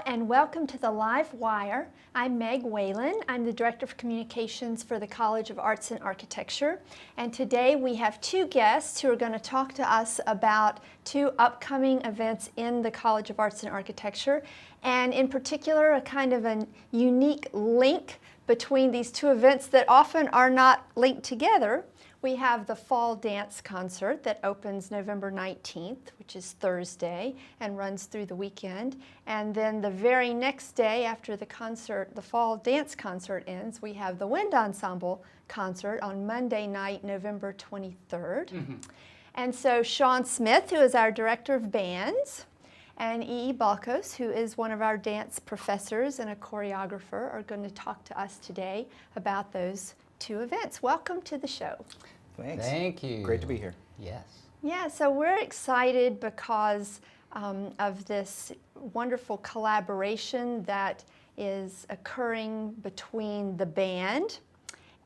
and welcome to the Live Wire. I'm Meg Whalen. I'm the Director of Communications for the College of Arts and Architecture. And today we have two guests who are going to talk to us about two upcoming events in the College of Arts and Architecture, and in particular a kind of a unique link between these two events that often are not linked together. We have the Fall Dance Concert that opens November 19th, which is Thursday, and runs through the weekend. And then the very next day after the concert, the Fall Dance Concert ends, we have the Wind Ensemble Concert on Monday night, November 23rd. And so Shawn Smith, who is our Director of Bands, and Balcos, who is one of our dance professors and a choreographer, are going to talk to us today about those two events. Welcome to the show. Thanks. Thank you. Great to be here. Yes. Yeah, so we're excited because of this wonderful collaboration that is occurring between the band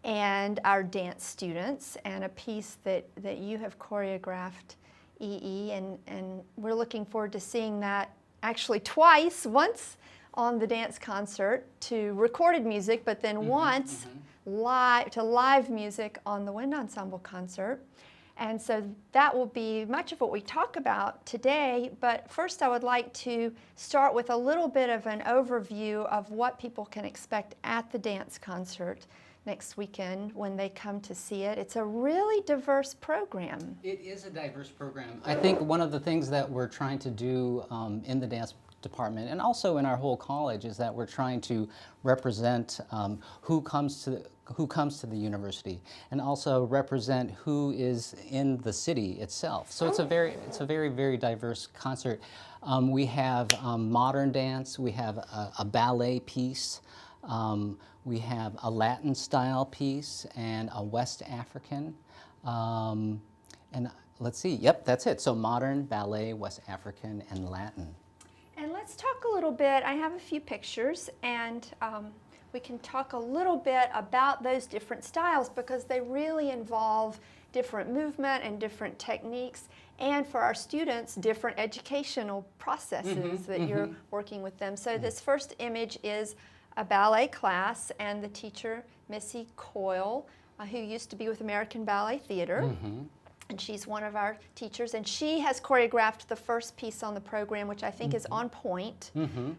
and our dance students, and a piece that you have choreographed, and we're looking forward to seeing that actually twice, once on the dance concert to recorded music, but then once live music on the Wind Ensemble Concert. And so that will be much of what we talk about today. But first I would like to start with a little bit of an overview of what people can expect at the dance concert next weekend when they come to see it. It's a really diverse program. It is a diverse program. I think one of the things that we're trying to do in the dance department and also in our whole college is that we're trying to represent who comes to the university, and also represent who is in the city itself. So it's a very diverse concert. We have modern dance, we have a ballet piece, we have a Latin style piece and a West African, and let's see, yep, that's it. So modern, ballet, West African, and Latin. And let's talk a little bit, I have a few pictures, and we can talk a little bit about those different styles because they really involve different movement and different techniques, and for our students, different educational processes that you're working with them. So this first image is a ballet class, and the teacher, Missy Coyle, who used to be with American Ballet Theater. And she's one of our teachers, and she has choreographed the first piece on the program, which I think is on point.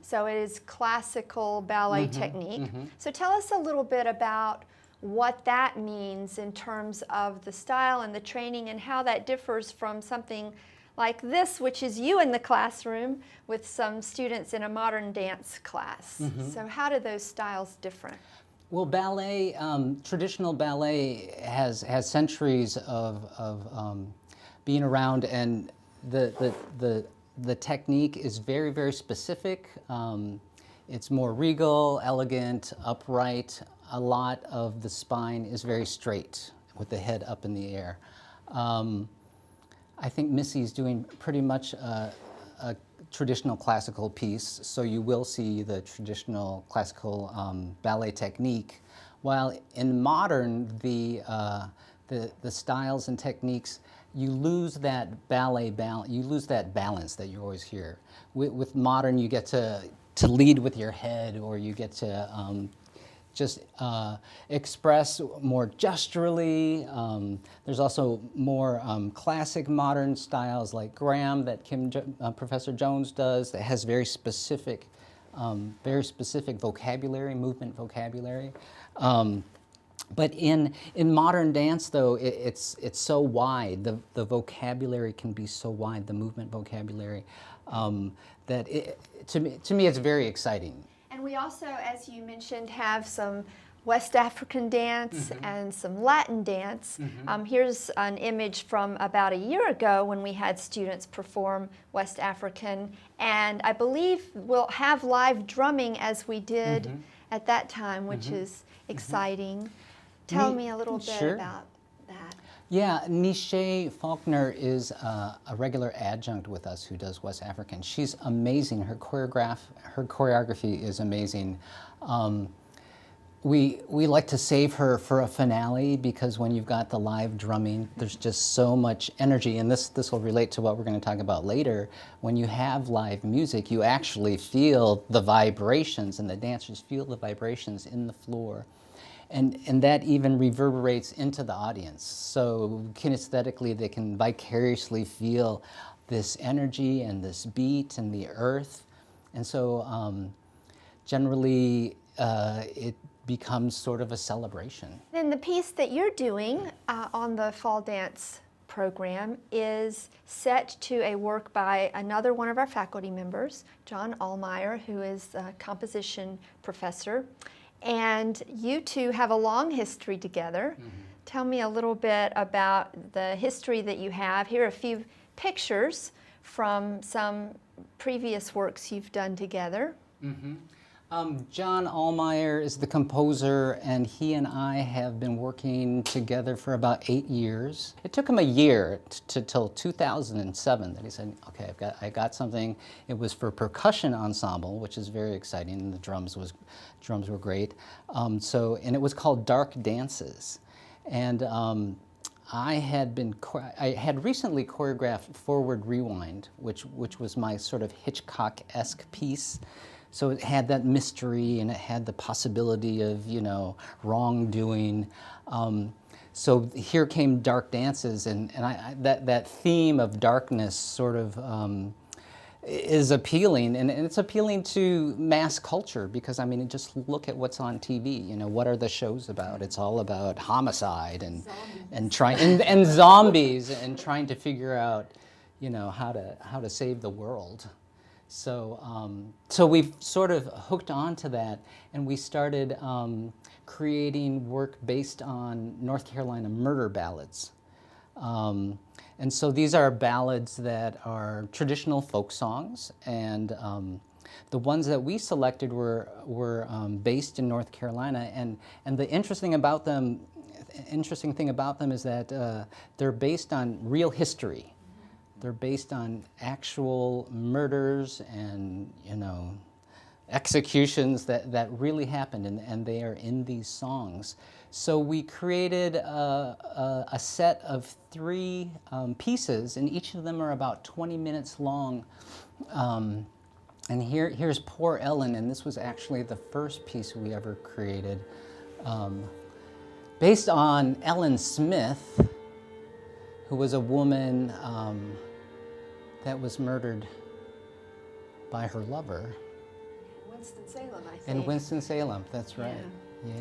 So it is classical ballet technique. So tell us a little bit about what that means in terms of the style and the training, and how that differs from something like this, which is you in the classroom with some students in a modern dance class. So how do those styles differ? Well, ballet, traditional ballet has centuries of being around, and the technique is very specific. It's more regal, elegant, upright. A lot of the spine is very straight with the head up in the air. I think Missy's doing pretty much a traditional classical piece, so you will see the traditional classical ballet technique, while in modern the styles and techniques, you lose that balance that you always hear. With modern, you get to lead with your head, or you get to just express more gesturally. There's also more classic modern styles like Graham that Professor Jones does, that has very specific vocabulary, movement vocabulary. But in modern dance, though, it's so wide. The vocabulary can be so wide, the movement vocabulary, that to me it's very exciting. And we also, as you mentioned, have some West African dance and some Latin dance. Here's an image from about a year ago when we had students perform West African, and I believe we'll have live drumming as we did at that time, which is exciting. Tell me a little bit about that. Yeah, Nisha Faulkner is a regular adjunct with us who does West African. She's amazing. Her choreography is amazing. we like to save her for a finale, because when you've got the live drumming, there's just so much energy, and this will relate to what we're going to talk about later. When you have live music, you actually feel the vibrations, and the dancers feel the vibrations in the floor. And that even reverberates into the audience. So kinesthetically, they can vicariously feel this energy and this beat and the earth. And so generally, it becomes sort of a celebration. Then the piece that you're doing on the fall dance program is set to a work by another one of our faculty members, John Allmeyer, who is a composition professor. And you two have a long history together. Mm-hmm. Tell me a little bit about the history that you have. Here are a few pictures from some previous works you've done together. Mm-hmm. John Allmeyer is the composer, and he and I have been working together for about 8 years. It took him a year till 2007 that he said, okay, I got something. It was for percussion ensemble, which is very exciting, and the drums were great. And it was called Dark Dances. And I had recently choreographed Forward Rewind, which was my sort of Hitchcock-esque piece. So it had that mystery, and it had the possibility of, wrongdoing. So here came Dark Dances, and that theme of darkness sort of is appealing, and it's appealing to mass culture, because just look at what's on TV. What are the shows about? It's all about homicide and zombies and trying to figure out, how to save the world. So we've sort of hooked on to that, and we started creating work based on North Carolina murder ballads. And so these are ballads that are traditional folk songs, and the ones that we selected were based in North Carolina. And the interesting thing about them is that they're based on real history. They're based on actual murders and, executions that really happened, and they are in these songs. So we created a set of 3 pieces, and each of them are about 20 minutes long. And here's Poor Ellen, and this was actually the first piece we ever created, based on Ellen Smith, who was a woman that was murdered by her lover. Winston-Salem, I think. In Winston-Salem, that's right. Yeah.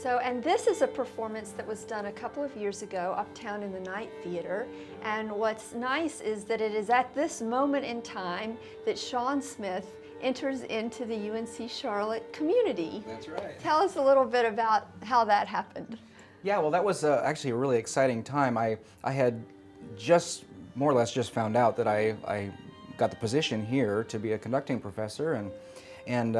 So, and this is a performance that was done a couple of years ago uptown in the Night Theater. And what's nice is that it is at this moment in time that Shawn Smith enters into the UNC Charlotte community. That's right. Tell us a little bit about how that happened. Yeah, well, that was actually a really exciting time. I had more or less just found out that I got the position here to be a conducting professor, and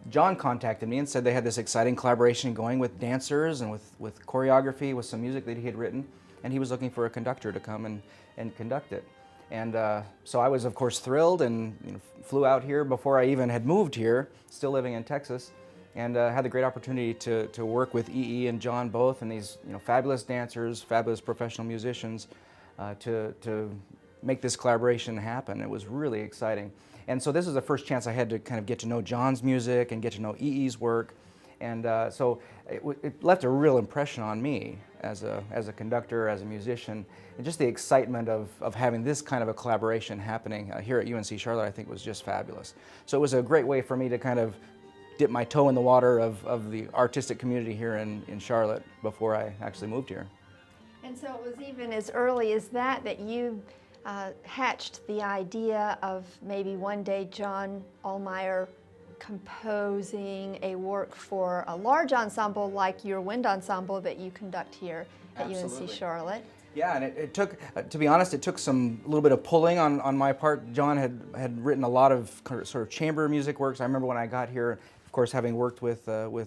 John contacted me and said they had this exciting collaboration going with dancers and with choreography, with some music that he had written, and he was looking for a conductor to come and conduct it. And so I was, of course, thrilled, and flew out here before I even had moved here, still living in Texas, and had the great opportunity to work with E.E. and John both, and these fabulous dancers, fabulous professional musicians, to make this collaboration happen. It was really exciting. And so this was the first chance I had to kind of get to know John's music and get to know E.E.'s work. And so it left a real impression on me as a conductor, as a musician, and just the excitement of having this kind of a collaboration happening here at UNC Charlotte, I think, was just fabulous. So it was a great way for me to kind of dip my toe in the water of the artistic community here in Charlotte before I actually moved here. And so it was even as early as that you hatched the idea of maybe one day John Allmeyer composing a work for a large ensemble like your wind ensemble that you conduct here at Absolutely. UNC Charlotte. Yeah, and it took, to be honest, it took a little bit of pulling on my part. John had written a lot of sort of chamber music works. I remember when I got here, of course, having worked with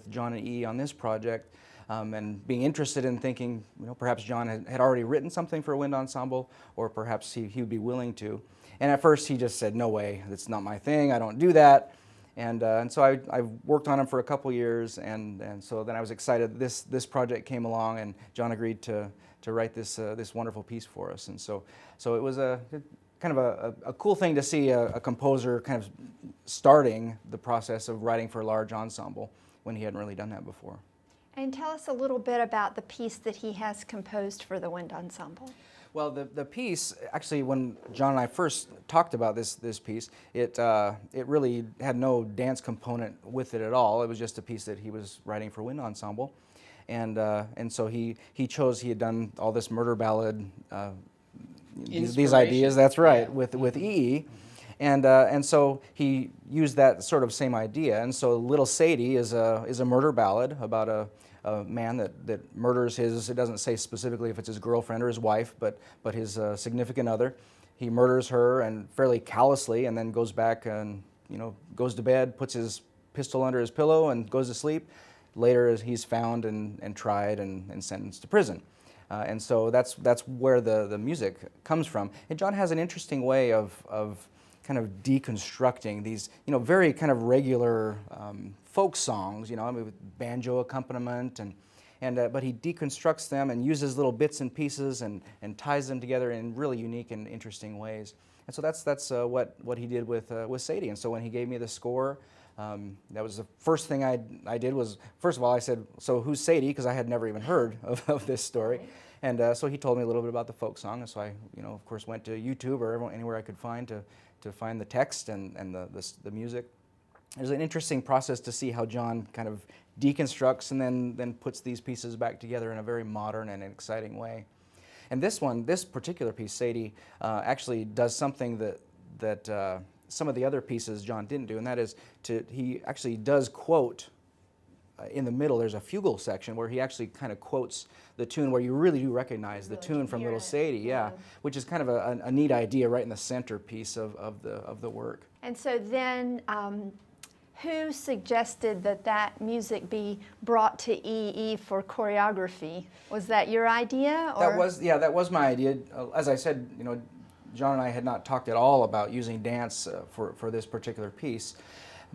John and E on this project, and being interested in thinking, perhaps John had already written something for a wind ensemble, or perhaps he would be willing to. And at first he just said, no way, that's not my thing, I don't do that. And so I worked on them for a couple years, and so then I was excited this project came along, and John agreed to write this wonderful piece for us. And so it was a kind of a cool thing to see a composer kind of starting the process of writing for a large ensemble when he hadn't really done that before. And tell us a little bit about the piece that he has composed for the Wind Ensemble. Well, the piece, actually, when John and I first talked about this piece, it really had no dance component with it at all. It was just a piece that he was writing for Wind Ensemble, and so he had done all this murder ballad, these ideas. That's right, yeah. with E.E. And so he used that sort of same idea. And so Little Sadie is a murder ballad about a man that murders his, it doesn't say specifically if it's his girlfriend or his wife, but his significant other. He murders her, and fairly callously, and then goes back and goes to bed, puts his pistol under his pillow and goes to sleep. Later he's found and tried and sentenced to prison. And so that's where the music comes from. And John has an interesting way of kind of deconstructing these, very kind of regular folk songs, with banjo accompaniment, but he deconstructs them and uses little bits and pieces and ties them together in really unique and interesting ways. And so that's what he did with Sadie. And so when he gave me the score, that was the first thing I did was, first of all, I said, so who's Sadie? Because I had never even heard of this story. And so he told me a little bit about the folk song, and so I, of course, went to YouTube or anywhere I could find to find the text and the music. There's an interesting process to see how John kind of deconstructs and then puts these pieces back together in a very modern and exciting way. And this particular piece, Sadie, actually does something that some of the other pieces John didn't do, and that is he actually does quote. In the middle, there's a fugal section where he actually kind of quotes the tune, where you really do recognize the tune from Little Sadie, yeah, which is kind of a neat idea right in the centerpiece of the work. And so then, who suggested that music be brought to EE for choreography? Was that your idea? Or? That was my idea. As I said, John and I had not talked at all about using dance for this particular piece.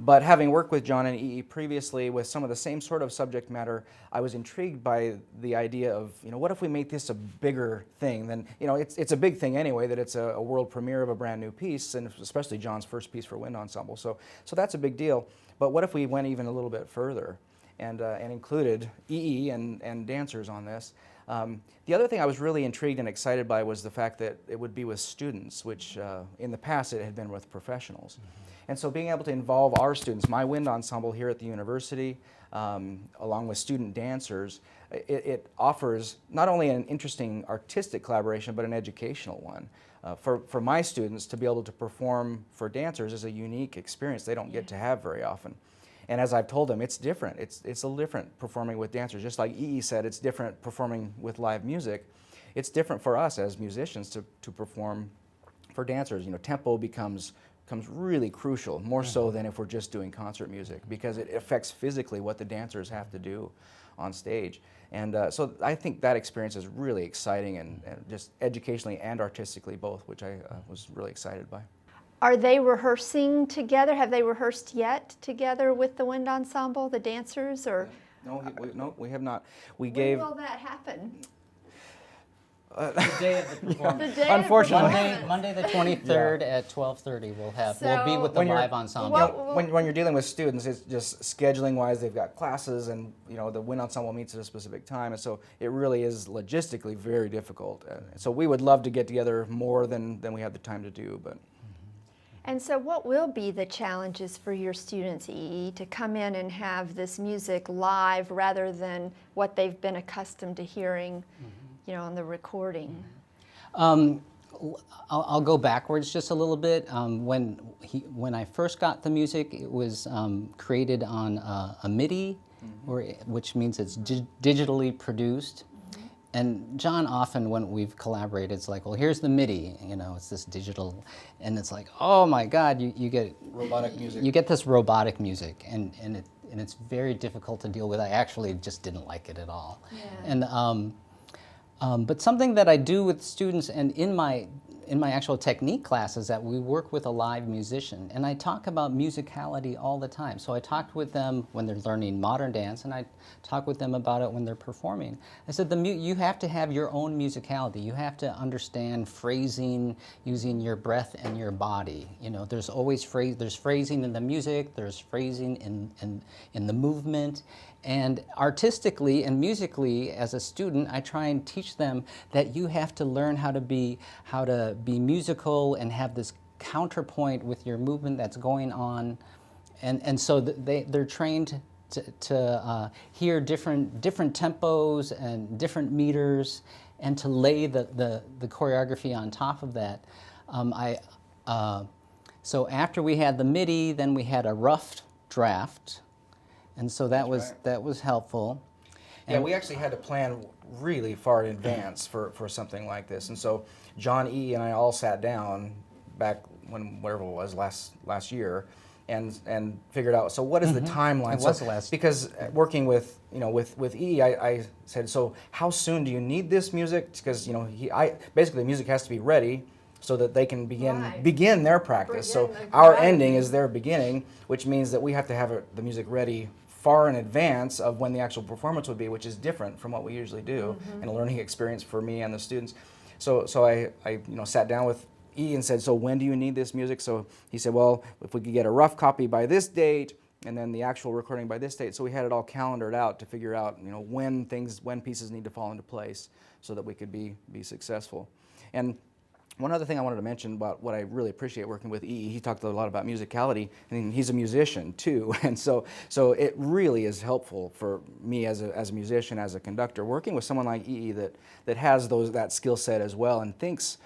But having worked with John and E.E. previously with some of the same sort of subject matter, I was intrigued by the idea of, what if we make this a bigger thing than, it's a big thing anyway, that it's a world premiere of a brand new piece, and especially John's first piece for Wind Ensemble. So that's a big deal. But what if we went even a little bit further and included E.E. and dancers on this? The other thing I was really intrigued and excited by was the fact that it would be with students, which in the past it had been with professionals. Mm-hmm. And so being able to involve our students, my wind ensemble here at the university, along with student dancers, it offers not only an interesting artistic collaboration, but an educational one. For my students to be able to perform for dancers is a unique experience they don't get to have very often. And as I've told them, it's different. It's a little different performing with dancers. Just like E.E. said, it's different performing with live music. It's different for us as musicians to perform for dancers. Tempo becomes really crucial, more so than if we're just doing concert music, because it affects physically what the dancers have to do on stage. And so I think that experience is really exciting and just educationally and artistically both, which I was really excited by. Are they rehearsing together? Have they rehearsed yet together with the Wind Ensemble, the dancers, or? No, we have not. When will that happen? The day of the performance. Unfortunately. Monday the 23rd at 12:30 we'll be with the live ensemble. When you're dealing with students, it's just scheduling wise, they've got classes, and the Wind Ensemble meets at a specific time, and so it really is logistically very difficult. So we would love to get together more than we have the time to do, but. And so what will be the challenges for your students, E.E., to come in and have this music live rather than what they've been accustomed to hearing, on the recording? I'll go backwards just a little bit. When I first got the music, it was created on a MIDI, which means it's digitally produced. And John often, when we've collaborated, it's like, well, here's the MIDI, it's this digital, and it's like, oh my God, you get robotic music. You get this robotic music, and it's very difficult to deal with. I actually just didn't like it at all. Yeah. And but something that I do with students, and in my in my actual technique classes that we work with a live musician, and I talk about musicality all the time. So I talked with them when they're learning modern dance, and I talk with them about it when they're performing. I said, you have to have your own musicality. You have to understand phrasing using your breath and your body. You know, there's always there's phrasing in the music, there's phrasing in the movement. And artistically and musically, as a student, I try and teach them that you have to learn how to be musical and have this counterpoint with your movement that's going on, and so they're trained to hear different tempos and different meters, and to lay the choreography on top of that. So after we had the MIDI, then we had a rough draft. And so that was helpful. Yeah, we actually had to plan really far in advance for something like this. And so John E. and I all sat down back when, whatever it was, last year, and figured out, so what is the timeline? It was last year. Because working with E, I said, so how soon do you need this music? Because basically the music has to be ready so that they can begin their practice. So our ending is their beginning, which means that we have to have the music ready far in advance of when the actual performance would be, which is different from what we usually do, and a learning experience for me and the students. So I sat down with E and said, so when do you need this music? So he said, well, if we could get a rough copy by this date, and then the actual recording by this date. So we had it all calendared out to figure out, when pieces need to fall into place so that we could be successful. And one other thing I wanted to mention about what I really appreciate working with E, he talked a lot about musicality, and he's a musician too, and so it really is helpful for me as a musician, as a conductor, working with someone like E that has that skill set as well and thinks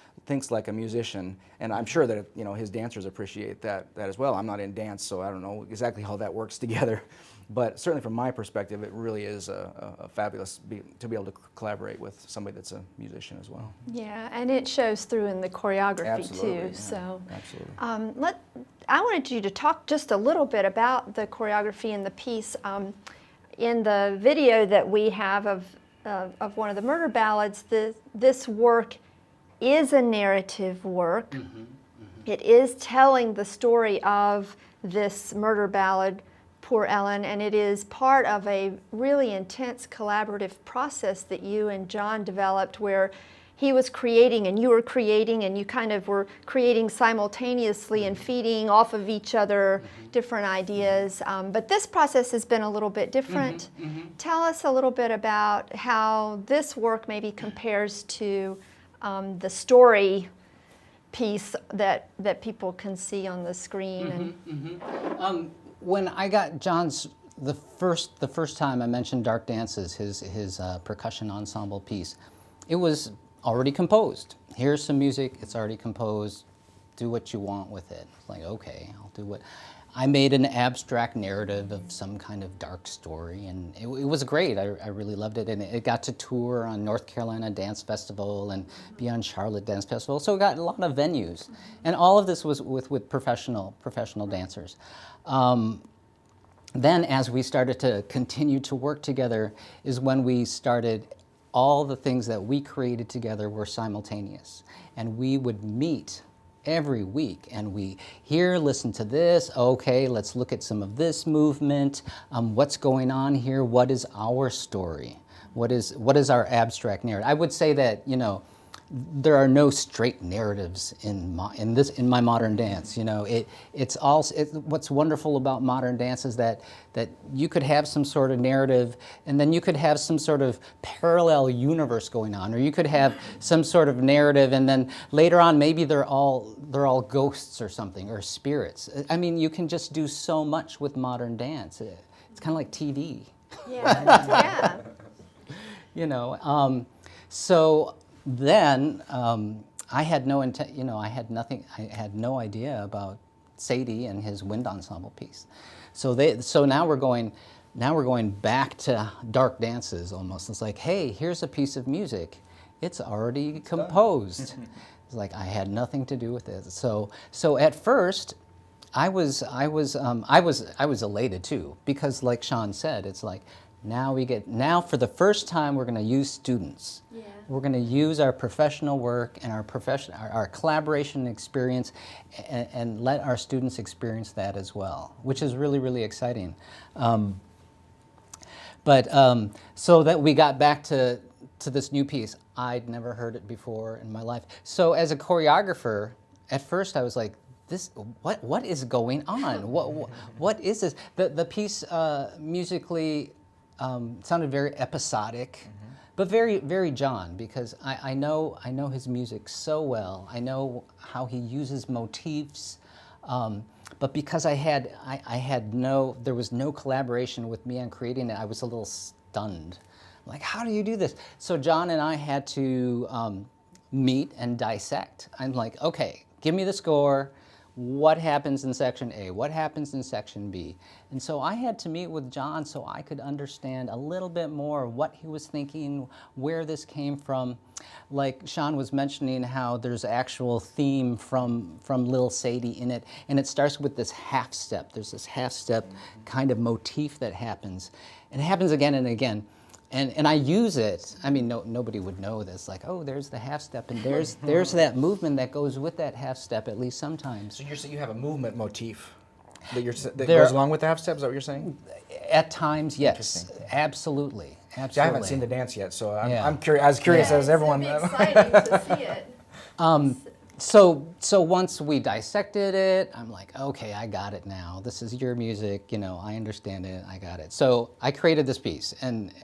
like a musician, and I'm sure that his dancers appreciate that as well. I'm not in dance, so I don't know exactly how that works together. But certainly from my perspective, it really is a fabulous to be able to collaborate with somebody that's a musician as well. Yeah, and it shows through in the choreography Absolutely, too. yeah, So, absolutely. I wanted you to talk just a little bit about the choreography in the piece. In the video that we have of one of the murder ballads, this work is a narrative work. It is telling the story of this murder ballad, Poor Ellen, and it is part of a really intense collaborative process that you and John developed, where he was creating and you were creating, and you kind of were creating simultaneously and feeding off of each other different ideas. But this process has been a little bit different. Tell us a little bit about how this work maybe compares to the story piece that people can see on the screen. When I got John's the first time I mentioned Dark Dances, his percussion ensemble piece, it was already composed. Here's some music, it's already composed. Do what you want with it. It's like, okay, I'll do what. I made an abstract narrative of some kind of dark story, and it was great. I really loved it, and it got to tour on North Carolina Dance Festival and be on Charlotte Dance Festival, so it got a lot of venues. And all of this was with professional dancers. Then as we started to continue to work together is when we started, all the things that we created together were simultaneous. And we would meet every week, and we listen to this, okay, let's look at some of this movement, what's going on here, what is our story, what is our abstract narrative. I would say that, there are no straight narratives in my modern dance. What's wonderful about modern dance is that you could have some sort of narrative, and then you could have some sort of parallel universe going on, or you could have some sort of narrative, and then later on maybe they're all ghosts or something, or spirits. I mean, you can just do so much with modern dance. It's kind of like TV. Yeah, yeah. So then I had no I had no idea about Sadie and his wind ensemble piece. So now we're going back to Dark Dances almost. It's like, hey, here's a piece of music. It's already composed. It's like I had nothing to do with it. So at first I was elated too, because like Shawn said, it's like, Now for the first time, we're going to use students. Yeah. We're going to use our professional work and our collaboration experience and let our students experience that as well, which is really, really exciting. So that we got back to this new piece. I'd never heard it before in my life. So as a choreographer, at first I was like, what is going on? What is this? The piece musically sounded very episodic, but very, very John, because I know his music so well. I know how he uses motifs, but because there was no collaboration with me on creating it, I was a little stunned. I'm like, how do you do this? So John and I had to meet and dissect. I'm like, okay, give me the score. What happens in section A? What happens in section B? And so I had to meet with John so I could understand a little bit more what he was thinking, where this came from. Like Shawn was mentioning how there's actual theme from Lil Sadie in it, and it starts with this half step. There's this half step kind of motif that happens, and it happens again and again. And I use it. I mean, nobody would know this. Like, oh, there's the half step, and there's that movement that goes with that half step. At least sometimes. So you're saying you have a movement motif that goes along with the half step. Is that what you're saying? At times, yes, absolutely. See, I haven't seen the dance yet, so I'm curious. As curious as everyone. It's gonna be exciting to see it. So once we dissected it, I'm like, okay, I got it now. This is your music. I understand it. I got it. So I created this piece, and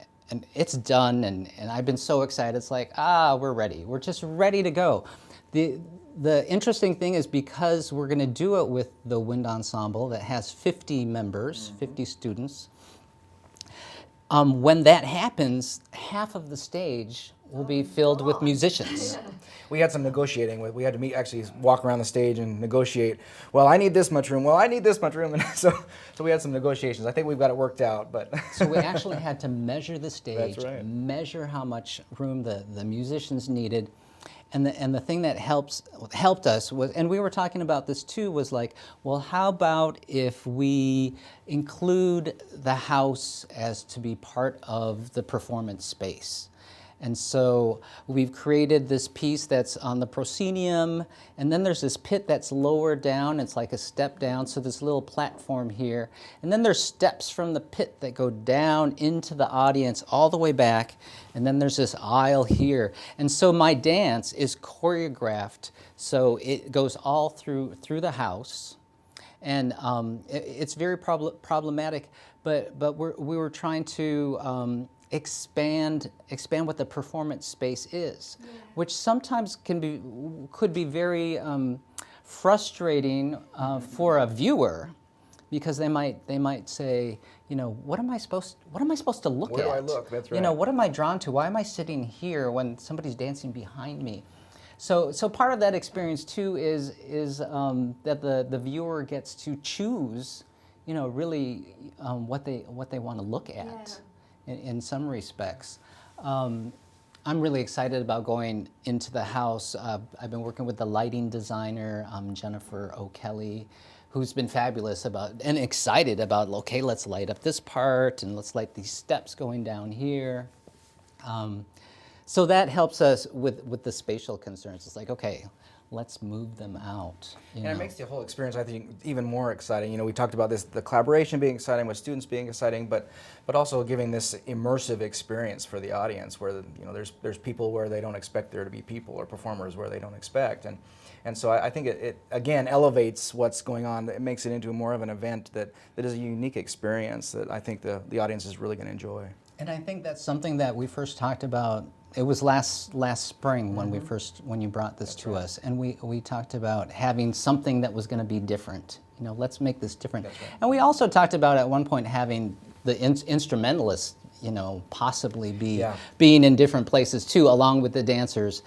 it's done, and I've been so excited. It's like, we're ready. We're just ready to go. The interesting thing is, because we're going to do it with the Wind Ensemble that has 50 members, 50 students, when that happens, half of the stage will be filled with musicians. We had some negotiating we had to actually walk around the stage and negotiate. Well, I need this much room. Well, I need this much room. And so we had some negotiations. I think we've got it worked out, but. So we actually had to measure the stage, That's right. measure how much room the musicians needed. And the thing that helped us was, and we were talking about this too, was like, well, how about if we include the house as to be part of the performance space? And so we've created this piece that's on the proscenium, and then there's this pit that's lower down. It's like a step down, so this little platform here. And then there's steps from the pit that go down into the audience all the way back, and then there's this aisle here. And so my dance is choreographed, so it goes all through the house. And it's very problematic, but we were trying to expand what the performance space is, which sometimes could be very frustrating for a viewer, because they might say, what am I supposed to look at? Where do I look? That's right. What am I drawn to? Why am I sitting here when somebody's dancing behind me? So part of that experience too is that the viewer gets to choose, really what they want to look at. Yeah. In some respects. I'm really excited about going into the house. I've been working with the lighting designer, Jennifer O'Kelly, who's been fabulous and excited about, okay, let's light up this part, and let's light these steps going down here. So that helps us with the spatial concerns. It's like, okay, let's move them out. And it makes the whole experience, I think, even more exciting. We talked about this, the collaboration being exciting, with students being exciting, but also giving this immersive experience for the audience, where there's people where they don't expect there to be people, or performers where they don't expect, and so I think it again elevates what's going on. It makes it into more of an event that is a unique experience that I think the audience is really going to enjoy. And I think that's something that we first talked about. It was last spring when when you brought this to us, and we talked about having something that was going to be different. Let's make this different. That's right. And we also talked about at one point having the instrumentalists, possibly being in different places too, along with the dancers.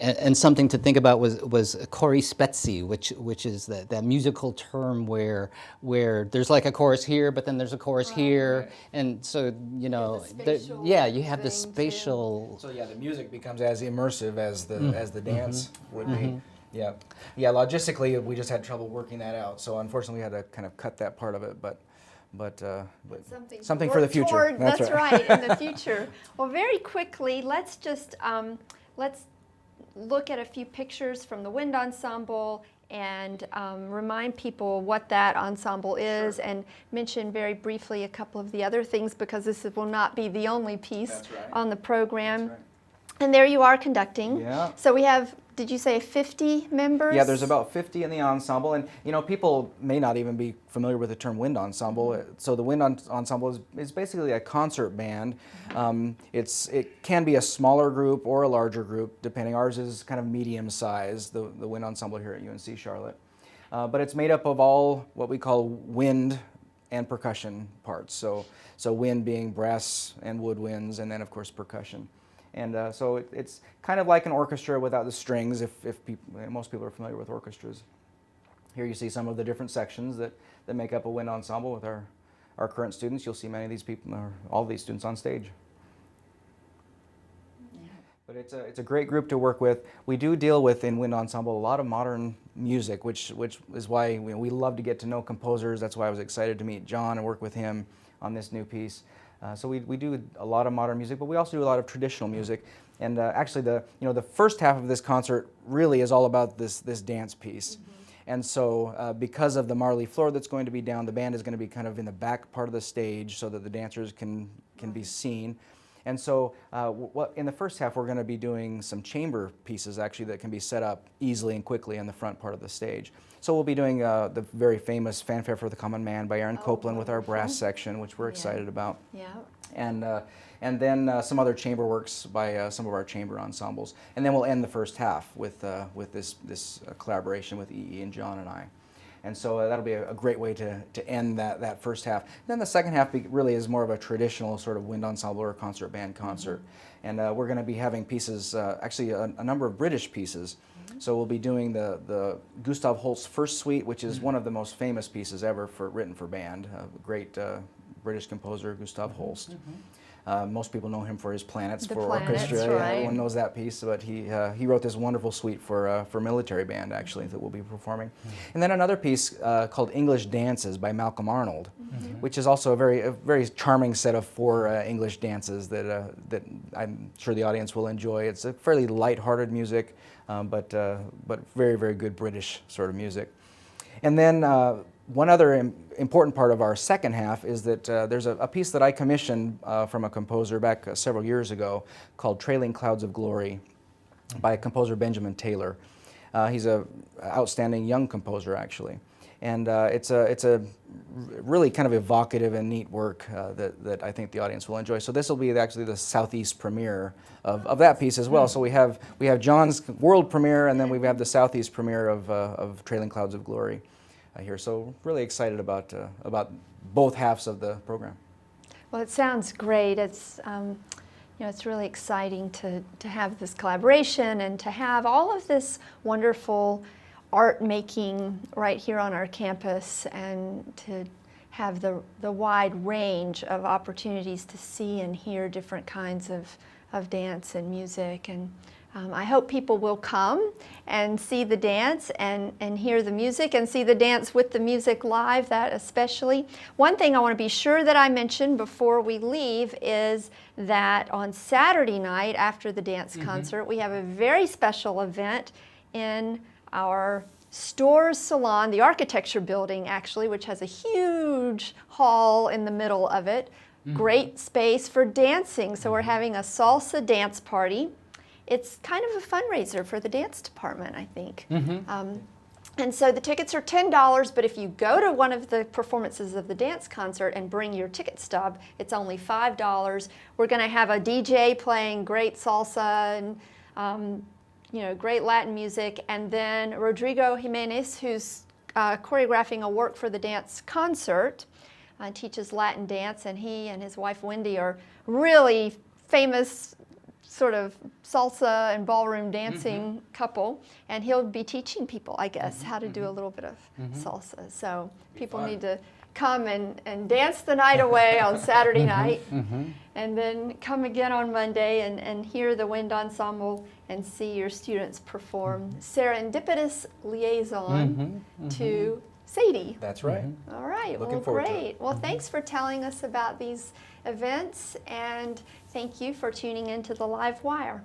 And something to think about was chori spezzi, which is that musical term where there's like a chorus here, but then there's a chorus here, right. And so you have the spatial. So the music becomes as immersive as the dance would be. Yeah. Logistically, we just had trouble working that out. So unfortunately, we had to kind of cut that part of it. But but something for the work future. toward. That's right, in the future. Well, very quickly, let's just let's look at a few pictures from the Wind Ensemble and remind people what that ensemble is, Sure. and mention very briefly a couple of the other things, because this will not be the only piece That's right. on the program. That's right. And there you are conducting. Yeah. So we have, did you say 50 members? Yeah, there's about 50 in the ensemble, and people may not even be familiar with the term wind ensemble. So the wind ensemble is basically a concert band. It can be a smaller group or a larger group, depending. Ours is kind of medium size, the wind ensemble here at UNC Charlotte. But it's made up of all what we call wind and percussion parts. So wind being brass and woodwinds, and then of course percussion. And so it's kind of like an orchestra without the strings, if most people are familiar with orchestras. Here you see some of the different sections that make up a wind ensemble with our current students. You'll see many of these people, or all of these students on stage. Yeah. But it's a great group to work with. We do deal with, in Wind Ensemble, a lot of modern music, which is why we love to get to know composers. That's why I was excited to meet John and work with him on this new piece. So we do a lot of modern music, but we also do a lot of traditional music. And actually, the first half of this concert really is all about this dance piece. And so because of the marley floor that's going to be down, the band is going to be kind of in the back part of the stage so that the dancers can be seen. And so in the first half, we're going to be doing some chamber pieces, actually, that can be set up easily and quickly in the front part of the stage. So we'll be doing the very famous Fanfare for the Common Man by Aaron Copland with our brass section, which we're excited about. Yeah. And then some other chamber works by some of our chamber ensembles. And then we'll end the first half with this collaboration with E.E. and John and I. And so that'll be a great way to end that first half. Then the second half really is more of a traditional sort of wind ensemble or concert band concert. And we're going to be having pieces, actually a number of British pieces. So we'll be doing the Gustav Holst's First Suite, which is one of the most famous pieces ever written for band. Great British composer, Gustav Holst. Most people know him for his Planets for orchestra. Right. Everyone knows that piece, but he wrote this wonderful suite for military band, actually, that we'll be performing. And then another piece called English Dances by Malcolm Arnold, which is also a very charming set of 4 English dances that I'm sure the audience will enjoy. It's a fairly light-hearted music, but very, very good British sort of music. And then one other important part of our second half is that there's a piece that I commissioned from a composer back several years ago called Trailing Clouds of Glory by composer Benjamin Taylor. He's an outstanding young composer, actually. And it's a really kind of evocative and neat work that I think the audience will enjoy. So this will be actually the Southeast premiere of that piece as well. So we have John's world premiere, and then we have the Southeast premiere of Trailing Clouds of Glory here. So really excited about both halves of the program. Well, it sounds great. It's it's really exciting to have this collaboration and to have all of this wonderful art making right here on our campus, and to have the wide range of opportunities to see and hear different kinds of dance and music. And I hope people will come and see the dance and hear the music and see the dance with the music live, that especially. One thing I want to be sure that I mention before we leave is that on Saturday night after the dance concert, we have a very special event in our Stores Salon, the architecture building actually, which has a huge hall in the middle of it. Great space for dancing. So we're having a salsa dance party. It's kind of a fundraiser for the dance department, I think. And so the tickets are $10, but if you go to one of the performances of the dance concert and bring your ticket stub, it's only $5. We're going to have a DJ playing great salsa and great Latin music, and then Rodrigo Jimenez, who's choreographing a work for the dance concert, teaches Latin dance, and he and his wife Wendy are really famous sort of salsa and ballroom dancing couple, and he'll be teaching people, I guess, how to do a little bit of salsa. So people need to come and dance the night away on Saturday night, and then come again on Monday and hear the Wind Ensemble and see your students perform Serendipitous Liaison to Sadie. That's right. All right, Looking well, forward to it. great. Well, thanks for telling us about these events, and thank you for tuning into the Live Wire.